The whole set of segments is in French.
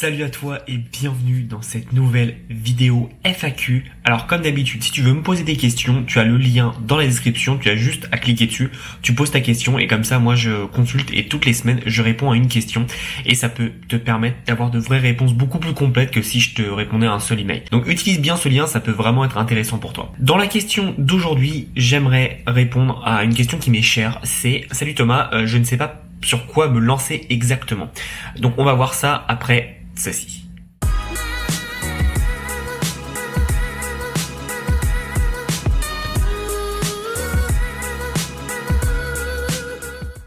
Salut à toi et bienvenue dans cette nouvelle vidéo FAQ. Alors comme d'habitude, si tu veux me poser des questions, tu as le lien dans la description, tu as juste à cliquer dessus, tu poses ta question et comme ça moi je consulte et toutes les semaines je réponds à une question et ça peut te permettre d'avoir de vraies réponses beaucoup plus complètes que si je te répondais à un seul email. Donc utilise bien ce lien, ça peut vraiment être intéressant pour toi. Dans la question d'aujourd'hui, j'aimerais répondre à une question qui m'est chère, c'est « Salut Thomas, je ne sais pas sur quoi me lancer exactement ». Donc on va voir ça après ceci.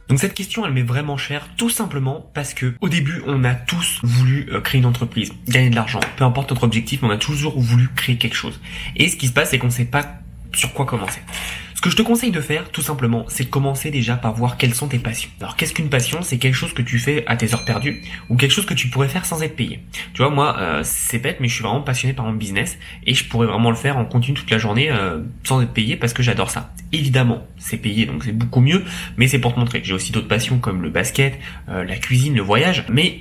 Donc cette question elle m'est vraiment chère tout simplement parce que au début on a tous voulu créer une entreprise, gagner de l'argent, peu importe notre objectif, mais on a toujours voulu créer quelque chose. Et ce qui se passe c'est qu'on ne sait pas sur quoi commencer. Ce que je te conseille de faire, tout simplement, c'est de commencer déjà par voir quelles sont tes passions. Alors, qu'est-ce qu'une passion? C'est quelque chose que tu fais à tes heures perdues ou quelque chose que tu pourrais faire sans être payé. Tu vois, moi, c'est bête, mais je suis vraiment passionné par mon business et je pourrais vraiment le faire en continu toute la journée sans être payé parce que j'adore ça. Évidemment, c'est payé, donc c'est beaucoup mieux, mais c'est pour te montrer. J'ai aussi d'autres passions comme le basket, la cuisine, le voyage, mais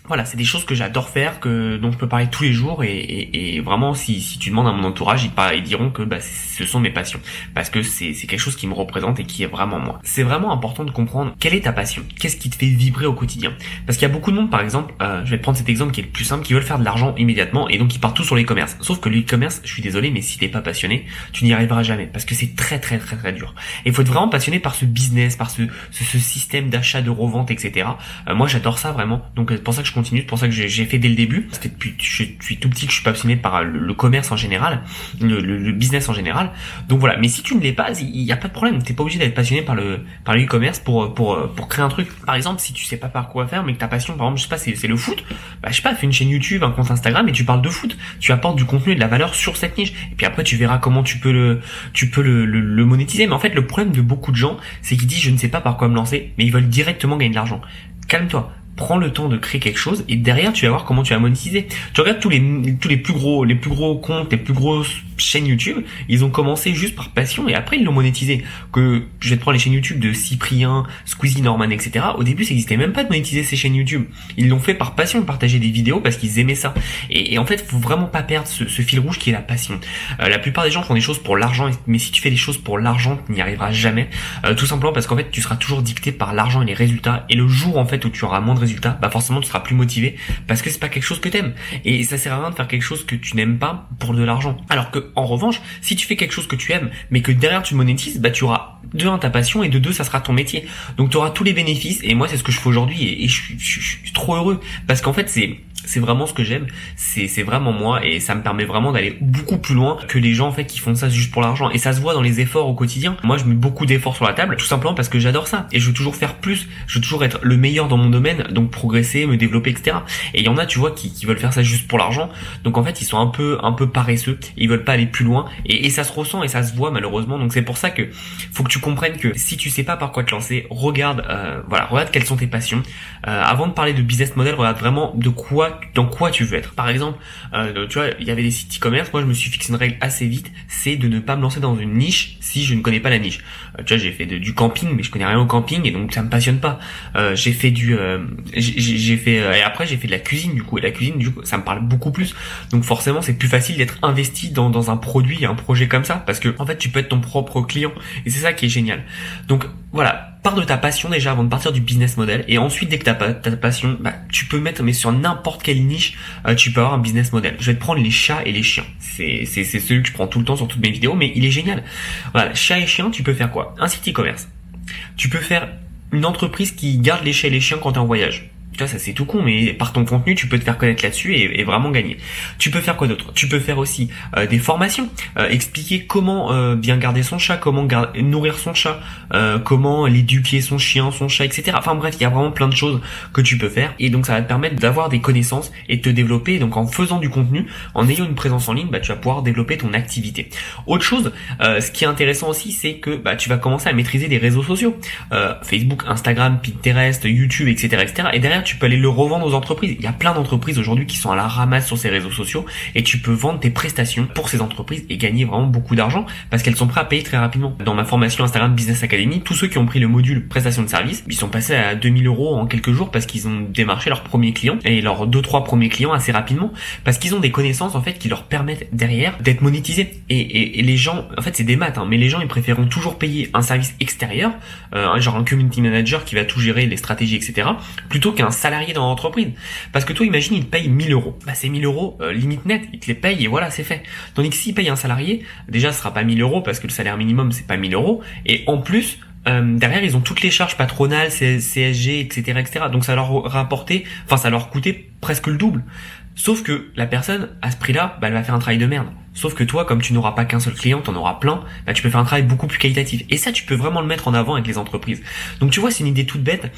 voilà, c'est des choses que j'adore faire, dont je peux parler tous les jours et vraiment si tu demandes à mon entourage, ils diront que ce sont mes passions parce que c'est quelque chose qui me représente et qui est vraiment moi. C'est vraiment important de comprendre quelle est ta passion, qu'est-ce qui te fait vibrer au quotidien. Parce qu'il y a beaucoup de monde par exemple, je vais te prendre cet exemple qui est le plus simple, qui veulent faire de l'argent immédiatement et donc ils partent tous sur l'e-commerce. Sauf que l'e-commerce, je suis désolé, mais si t'es pas passionné, tu n'y arriveras jamais parce que c'est très dur. Et il faut être vraiment passionné par ce business, par ce système d'achat, de revente, etc. Moi j'adore ça vraiment, donc c'est pour ça que je continue, c'est pour ça que j'ai fait dès le début. Ça fait depuis que je suis tout petit que je suis passionné par le commerce en général, le business en général. Donc voilà, mais si tu ne l'es pas, il y a pas de problème. T'es pas obligé d'être passionné par le e-commerce pour créer un truc. Par exemple, si tu sais pas par quoi faire, mais que ta passion, par exemple, je sais pas, c'est le foot, je sais pas, fais une chaîne YouTube, un compte Instagram et tu parles de foot. Tu apportes du contenu et de la valeur sur cette niche. Et puis après, tu verras comment tu peux le monétiser. Mais en fait, le problème de beaucoup de gens, c'est qu'ils disent je ne sais pas par quoi me lancer, mais ils veulent directement gagner de l'argent. Calme-toi. Prends le temps de créer quelque chose et derrière tu vas voir comment tu vas monétiser. Tu regardes tous les plus gros comptes, les plus grosses chaînes YouTube, ils ont commencé juste par passion et après ils l'ont monétisé. Que je vais te prendre les chaînes YouTube de Cyprien, Squeezie, Norman, etc. Au début ça n'existait même pas de monétiser ces chaînes YouTube. Ils l'ont fait par passion, de partager des vidéos parce qu'ils aimaient ça. Et en fait faut vraiment pas perdre ce fil rouge qui est la passion. La plupart des gens font des choses pour l'argent, mais si tu fais des choses pour l'argent tu n'y arriveras jamais. Tout simplement parce qu'en fait tu seras toujours dicté par l'argent et les résultats. Et le jour en fait où tu auras moins de résultats, forcément tu seras plus motivé parce que c'est pas quelque chose que t'aimes et ça sert à rien de faire quelque chose que tu n'aimes pas pour de l'argent. Alors que en revanche, si tu fais quelque chose que tu aimes mais que derrière tu monétises, tu auras de un ta passion et de deux ça sera ton métier. Donc tu auras tous les bénéfices et moi c'est ce que je fais aujourd'hui et je suis trop heureux parce qu'en fait c'est vraiment ce que j'aime, c'est vraiment moi et ça me permet vraiment d'aller beaucoup plus loin que les gens en fait qui font ça juste pour l'argent et ça se voit dans les efforts au quotidien. Moi je mets beaucoup d'efforts sur la table tout simplement parce que j'adore ça et je veux toujours faire plus, je veux toujours être le meilleur dans mon domaine, donc progresser, me développer, etc. Et il y en a tu vois qui veulent faire ça juste pour l'argent, donc en fait ils sont un peu paresseux, ils veulent pas aller plus loin et ça se ressent et ça se voit malheureusement. Donc c'est pour ça que faut que tu comprennes que si tu sais pas par quoi te lancer, regarde quelles sont tes passions. Avant de parler de business model, regarde vraiment dans quoi tu veux être. Par exemple, tu vois, il y avait des sites e-commerce, moi je me suis fixé une règle assez vite, c'est de ne pas me lancer dans une niche si je ne connais pas la niche. Tu vois, j'ai fait du camping, mais je connais rien au camping et donc ça me passionne pas. J'ai fait et après j'ai fait de la cuisine du coup, et la cuisine du coup ça me parle beaucoup plus. Donc forcément c'est plus facile d'être investi dans un produit, un projet comme ça, parce que en fait tu peux être ton propre client et c'est ça qui est génial. Donc voilà, pars de ta passion déjà avant de partir du business model et ensuite dès que t'as ta passion, tu peux mettre mais sur n'importe quelle niche, tu peux avoir un business model. Je vais te prendre les chats et les chiens. C'est celui que je prends tout le temps sur toutes mes vidéos, mais il est génial. Voilà, chat et chien, tu peux faire quoi? Un site e-commerce. Tu peux faire une entreprise qui garde les chats et les chiens quand t'es en voyage. Tu vois, ça c'est tout con, mais par ton contenu, tu peux te faire connaître là-dessus et vraiment gagner. Tu peux faire quoi d'autre? Tu peux faire aussi des formations, expliquer comment bien garder son chat, comment nourrir son chat, comment l'éduquer son chien, son chat, etc. Enfin bref, il y a vraiment plein de choses que tu peux faire et donc ça va te permettre d'avoir des connaissances et de te développer. Donc en faisant du contenu, en ayant une présence en ligne, tu vas pouvoir développer ton activité. Autre chose, ce qui est intéressant aussi, c'est que tu vas commencer à maîtriser des réseaux sociaux, Facebook, Instagram, Pinterest, YouTube, etc., etc. Et derrière derrière, tu peux aller le revendre aux entreprises. Il y a plein d'entreprises aujourd'hui qui sont à la ramasse sur ces réseaux sociaux et tu peux vendre tes prestations pour ces entreprises et gagner vraiment beaucoup d'argent parce qu'elles sont prêtes à payer très rapidement. Dans ma formation Instagram Business Academy, tous ceux qui ont pris le module prestation de service, ils sont passés à 2000 € en quelques jours parce qu'ils ont démarché leurs premiers clients et leurs 2-3 premiers clients assez rapidement parce qu'ils ont des connaissances en fait qui leur permettent derrière d'être monétisés. Et les gens, en fait c'est des maths, mais les gens ils préféreront toujours payer un service extérieur, genre un community manager qui va tout gérer, les stratégies, etc., plutôt qu'un salarié dans l'entreprise. Parce que toi, imagine, il te paye 1000 €. Bah, c'est 1000 € limite net. Il te les paye et voilà, c'est fait. Tandis que s'il paye un salarié, déjà, ce sera pas 1000 € parce que le salaire minimum, c'est pas 1000 €. Et en plus, derrière, ils ont toutes les charges patronales, CSG, etc., etc. Donc, ça leur rapportait, enfin, ça leur coûtait presque le double. Sauf que la personne, à ce prix-là, bah, elle va faire un travail de merde. Sauf que toi, comme tu n'auras pas qu'un seul client, tu en auras plein, bah, tu peux faire un travail beaucoup plus qualitatif. Et ça, tu peux vraiment le mettre en avant avec les entreprises. Donc tu vois, c'est une idée toute bête.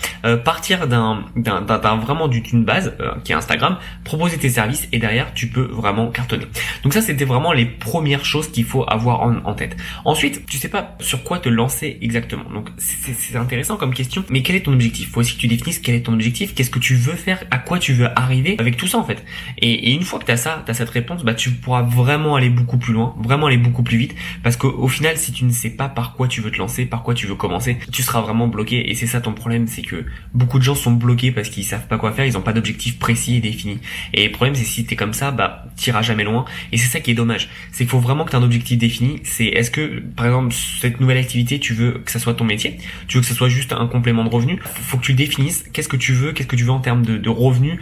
Partir vraiment d'une base, qui est Instagram, proposer tes services et derrière, tu peux vraiment cartonner. Donc ça, c'était vraiment les premières choses qu'il faut avoir en tête. Ensuite, tu sais pas sur quoi te lancer exactement. Donc c'est intéressant comme question. Mais quel est ton objectif? Faut aussi que tu définisses quel est ton objectif, qu'est-ce que tu veux faire, à quoi tu veux arriver avec tout ça en fait. Et une fois que t'as cette réponse, bah tu pourras vraiment aller beaucoup plus loin, vraiment aller beaucoup plus vite, parce qu'au final, si tu ne sais pas par quoi tu veux te lancer, par quoi tu veux commencer, tu seras vraiment bloqué. Et c'est ça ton problème, c'est que beaucoup de gens sont bloqués parce qu'ils savent pas quoi faire, ils ont pas d'objectif précis et défini. Et le problème, c'est si t'es comme ça, bah t'iras jamais loin. Et c'est ça qui est dommage, c'est qu'il faut vraiment que t'aies un objectif défini. C'est est-ce que, par exemple, cette nouvelle activité, tu veux que ça soit ton métier, tu veux que ça soit juste un complément de revenu. Faut que tu définisses qu'est-ce que tu veux en termes de revenus,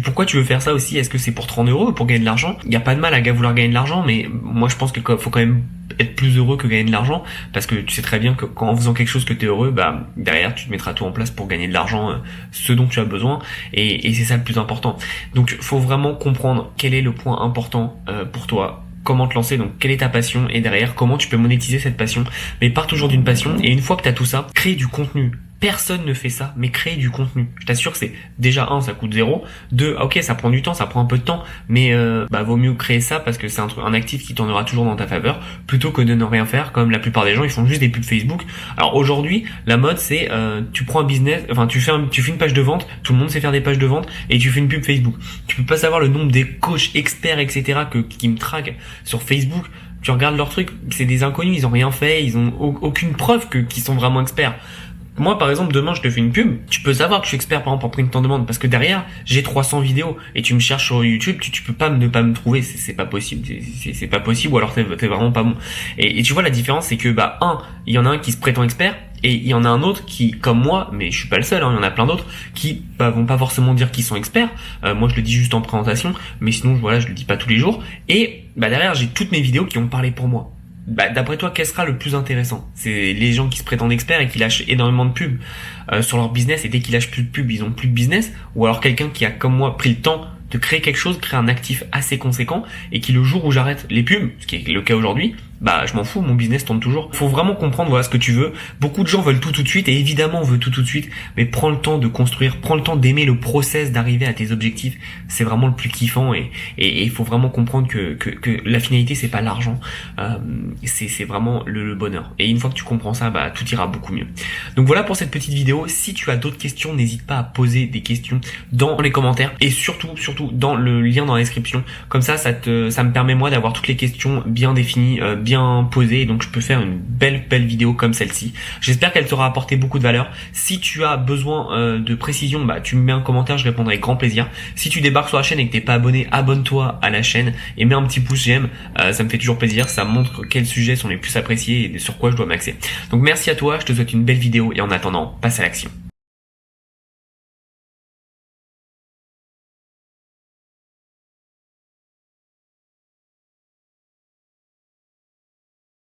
pourquoi tu veux faire ça aussi. Est-ce que c'est pour 30 € pour gagner de l'argent? Il y a pas de mal à vouloir gagner de l'argent, mais moi je pense qu'il faut quand même être plus heureux que gagner de l'argent, parce que tu sais très bien que en faisant quelque chose que tu es heureux, bah derrière tu te mettras tout en place pour gagner de l'argent, ce dont tu as besoin, et c'est ça le plus important. Donc faut vraiment comprendre quel est le point important pour toi, comment te lancer, donc quelle est ta passion, et derrière comment tu peux monétiser cette passion. Mais pars toujours d'une passion, et une fois que tu as tout ça, crée du contenu. Personne ne fait ça, mais créer du contenu. Je t'assure que c'est déjà ça coûte 0. 2, ok, ça prend du temps, ça prend un peu de temps, mais vaut mieux créer ça parce que c'est un actif qui tournera toujours dans ta faveur, plutôt que de ne rien faire comme la plupart des gens. Ils font juste des pubs Facebook. Alors aujourd'hui, la mode c'est tu prends un business, enfin tu fais une page de vente. Tout le monde sait faire des pages de vente et tu fais une pub Facebook. Tu peux pas savoir le nombre des coachs, experts, etc. qui me traquent sur Facebook. Tu regardes leurs trucs, c'est des inconnus, ils ont rien fait, ils ont aucune preuve qu'ils sont vraiment experts. Moi, par exemple, demain, je te fais une pub. Tu peux savoir que je suis expert, par exemple, en print en demande, parce que derrière, j'ai 300 vidéos et tu me cherches sur YouTube, tu peux pas ne pas me trouver. C'est pas possible. C'est pas possible, ou alors t'es vraiment pas bon. Et tu vois, la différence, c'est que, il y en a un qui se prétend expert et il y en a un autre qui, comme moi, mais je suis pas le seul, il y en a plein d'autres qui vont pas forcément dire qu'ils sont experts. Moi, je le dis juste en présentation, mais sinon, voilà, je le dis pas tous les jours. Et, derrière, j'ai toutes mes vidéos qui ont parlé pour moi. D'après toi, quel sera le plus intéressant? C'est les gens qui se prétendent experts et qui lâchent énormément de pubs sur leur business, et dès qu'ils lâchent plus de pubs, ils ont plus de business, ou alors quelqu'un qui a, comme moi, pris le temps de créer quelque chose, créer un actif assez conséquent, et qui, le jour où j'arrête les pubs, ce qui est le cas aujourd'hui, je m'en fous, mon business tourne toujours. Faut vraiment comprendre, voilà, ce que tu veux. Beaucoup de gens veulent tout de suite, et évidemment on veut tout de suite, mais prends le temps de construire, prends le temps d'aimer le process d'arriver à tes objectifs. C'est vraiment le plus kiffant, et il faut vraiment comprendre que la finalité c'est pas l'argent, c'est vraiment le bonheur. Et une fois que tu comprends ça, tout ira beaucoup mieux. Donc voilà pour cette petite vidéo. Si tu as d'autres questions, n'hésite pas à poser des questions dans les commentaires, et surtout dans le lien dans la description. Comme ça me permet moi d'avoir toutes les questions bien définies, bien posé, donc je peux faire une belle vidéo comme celle-ci. J'espère qu'elle t'aura apporté beaucoup de valeur. Si tu as besoin de précision, tu me mets un commentaire, je répondrai avec grand plaisir. Si tu débarques sur la chaîne et que t'es pas abonné, abonne-toi à la chaîne et mets un petit pouce j'aime, ça me fait toujours plaisir, ça montre quels sujets sont les plus appréciés et sur quoi je dois m'axer. Donc merci à toi, je te souhaite une belle vidéo et en attendant, passe à l'action.